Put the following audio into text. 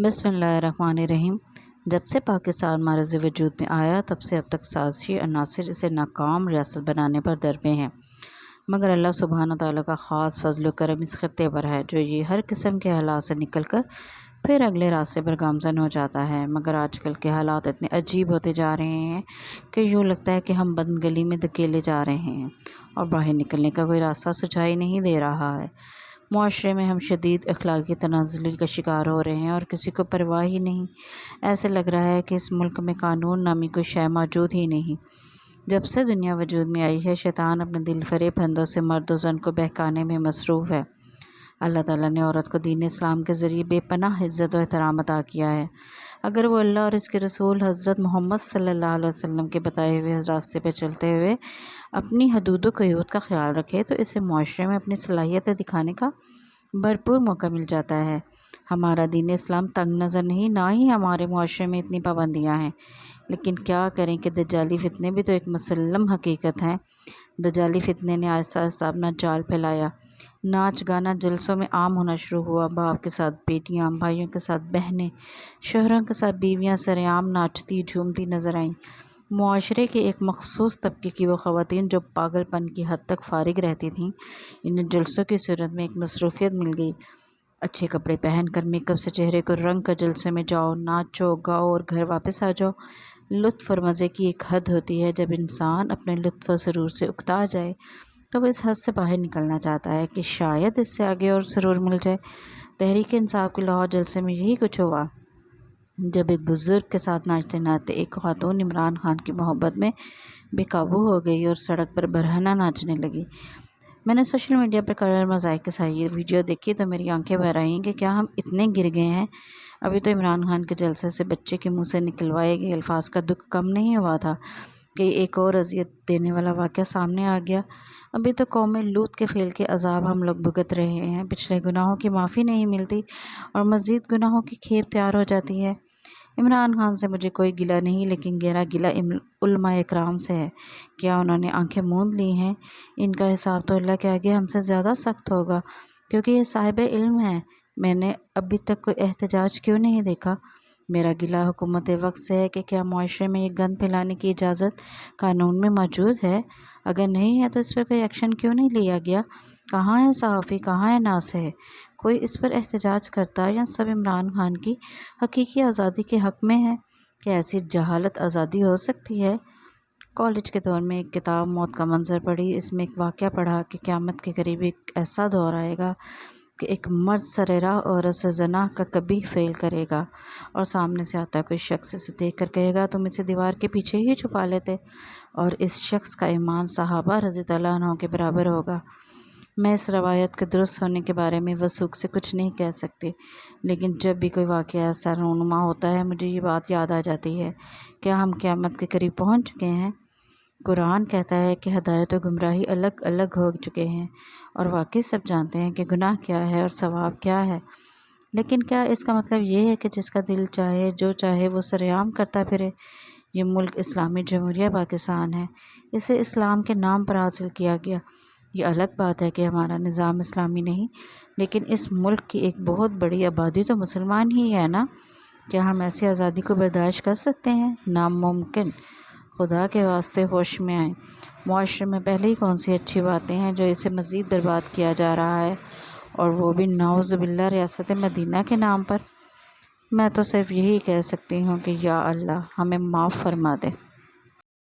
بسم اللہ الرحمن الرحیم۔ جب سے پاکستان معرض وجود میں آیا تب سے اب تک سازشی عناصر اسے ناکام ریاست بنانے پر درپے ہیں، مگر اللہ سبحانہ تعالیٰ کا خاص فضل و کرم اس خطے پر ہے جو یہ ہر قسم کے حالات سے نکل کر پھر اگلے راستے پر گامزن ہو جاتا ہے۔ مگر آج کل کے حالات اتنے عجیب ہوتے جا رہے ہیں کہ یوں لگتا ہے کہ ہم بند گلی میں دھکیلے جا رہے ہیں اور باہر نکلنے کا کوئی راستہ سجائی نہیں دے رہا ہے۔ معاشرے میں ہم شدید اخلاقی تنزلی کا شکار ہو رہے ہیں اور کسی کو پرواہ ہی نہیں۔ ایسے لگ رہا ہے کہ اس ملک میں قانون نامی کوئی شے موجود ہی نہیں۔ جب سے دنیا وجود میں آئی ہے، شیطان اپنے دل فریب پھندوں سے مرد و زن کو بہکانے میں مصروف ہے۔ اللہ تعالیٰ نے عورت کو دین اسلام کے ذریعے بے پناہ عزت و احترام عطا کیا ہے۔ اگر وہ اللہ اور اس کے رسول حضرت محمد صلی اللہ علیہ وسلم کے بتائے ہوئے راستے پہ چلتے ہوئے اپنی حدود و قیود کا خیال رکھے تو اسے معاشرے میں اپنی صلاحیتیں دکھانے کا بھرپور موقع مل جاتا ہے۔ ہمارا دین اسلام تنگ نظر نہیں، نہ ہی ہمارے معاشرے میں اتنی پابندیاں ہیں، لیکن کیا کریں کہ دجالی فتنے بھی تو ایک مسلم حقیقت ہیں۔ دجالی فتنے نے آہستہ آہستہ اپنا جال پھیلایا، ناچ گانا جلسوں میں عام ہونا شروع ہوا۔ باپ کے ساتھ بیٹیاں، بھائیوں کے ساتھ بہنیں، شوہروں کے ساتھ بیویاں سرعام ناچتی جھومتی نظر آئیں۔ معاشرے کے ایک مخصوص طبقے کی وہ خواتین جو پاگل پن کی حد تک فارغ رہتی تھیں، انہیں جلسوں کی صورت میں ایک مصروفیت مل گئی۔ اچھے کپڑے پہن کر میک اپ سے چہرے کو رنگ کر جلسے میں جاؤ، ناچو گاؤ اور گھر واپس آ جاؤ۔ لطف اور مزے کی ایک حد ہوتی ہے، جب انسان اپنے لطف و سرور سے اکتا جائے تو وہ اس حد سے باہر نکلنا چاہتا ہے کہ شاید اس سے آگے اور سرور مل جائے۔ تحریک انصاف کے لاہور جلسے میں یہی کچھ ہوا، جب ایک بزرگ کے ساتھ ناچتے ناچتے ایک خاتون عمران خان کی محبت میں بے قابو ہو گئی اور سڑک پر برہنہ ناچنے لگی۔ میں نے سوشل میڈیا پر کلر موزائیک کے ساتھ یہ ویڈیو دیکھی تو میری آنکھیں بھر آئیں کہ کیا ہم اتنے گر گئے ہیں۔ ابھی تو عمران خان کے جلسے سے بچے کے منہ سے نکلوائے گئے الفاظ کا دکھ کم نہیں ہوا تھا کہ ایک اور اذیت دینے والا واقعہ سامنے آ گیا۔ ابھی تو قوم لوط کے فعل کے عذاب ہم لوگ بھگت رہے ہیں، پچھلے گناہوں کی معافی نہیں ملتی اور مزید گناہوں کی کھیپ تیار ہو جاتی ہے۔ عمران خان سے مجھے کوئی گلہ نہیں، لیکن گہرا گلہ علماء اکرام سے ہے۔ کیا انہوں نے آنکھیں موند لی ہیں؟ ان کا حساب تو اللہ کے آگے ہم سے زیادہ سخت ہوگا، کیونکہ یہ صاحب علم ہیں۔ میں نے ابھی تک کوئی احتجاج کیوں نہیں دیکھا؟ میرا گلہ حکومت وقت سے ہے کہ کیا معاشرے میں یہ گند پھیلانے کی اجازت قانون میں موجود ہے؟ اگر نہیں ہے تو اس پر کوئی ایکشن کیوں نہیں لیا گیا؟ کہاں ہے صحافی، کہاں ہے ناصح؟ کوئی اس پر احتجاج کرتا ہے یا سب عمران خان کی حقیقی آزادی کے حق میں ہے؟ کہ ایسی جہالت آزادی ہو سکتی ہے؟ کالج کے دور میں ایک کتاب موت کا منظر پڑھی، اس میں ایک واقعہ پڑھا کہ قیامت کے قریب ایک ایسا دور آئے گا کہ ایک مرد سر راہ عورت سے زنا کا قبیح فعل کرے گا اور سامنے سے آتا کوئی شخص اسے دیکھ کر کہے گا تم اسے دیوار کے پیچھے ہی چھپا لیتے، اور اس شخص کا ایمان صحابہ رضی اللہ عنہ کے برابر ہوگا۔ میں اس روایت کے درست ہونے کے بارے میں وثوق سے کچھ نہیں کہہ سکتی، لیکن جب بھی کوئی واقعہ ایسا رونما ہوتا ہے مجھے یہ بات یاد آ جاتی ہے کہ ہم قیامت کے قریب پہنچ چکے ہیں۔ قرآن کہتا ہے کہ ہدایت و گمراہی الگ الگ ہو چکے ہیں، اور واقعی سب جانتے ہیں کہ گناہ کیا ہے اور ثواب کیا ہے، لیکن کیا اس کا مطلب یہ ہے کہ جس کا دل چاہے جو چاہے وہ سرعام کرتا پھرے؟ یہ ملک اسلامی جمہوریہ پاکستان ہے، اسے اسلام کے نام پر حاصل کیا گیا۔ یہ الگ بات ہے کہ ہمارا نظام اسلامی نہیں، لیکن اس ملک کی ایک بہت بڑی آبادی تو مسلمان ہی ہے نا۔ کیا ہم ایسی آزادی کو برداشت کر سکتے ہیں؟ ناممکن۔ خدا کے واسطے ہوش میں آئیں۔ معاشرے میں پہلے ہی کون سی اچھی باتیں ہیں جو اسے مزید برباد کیا جا رہا ہے، اور وہ بھی نعوذ باللہ ریاست مدینہ کے نام پر۔ میں تو صرف یہی کہہ سکتی ہوں کہ یا اللہ ہمیں معاف فرما دے۔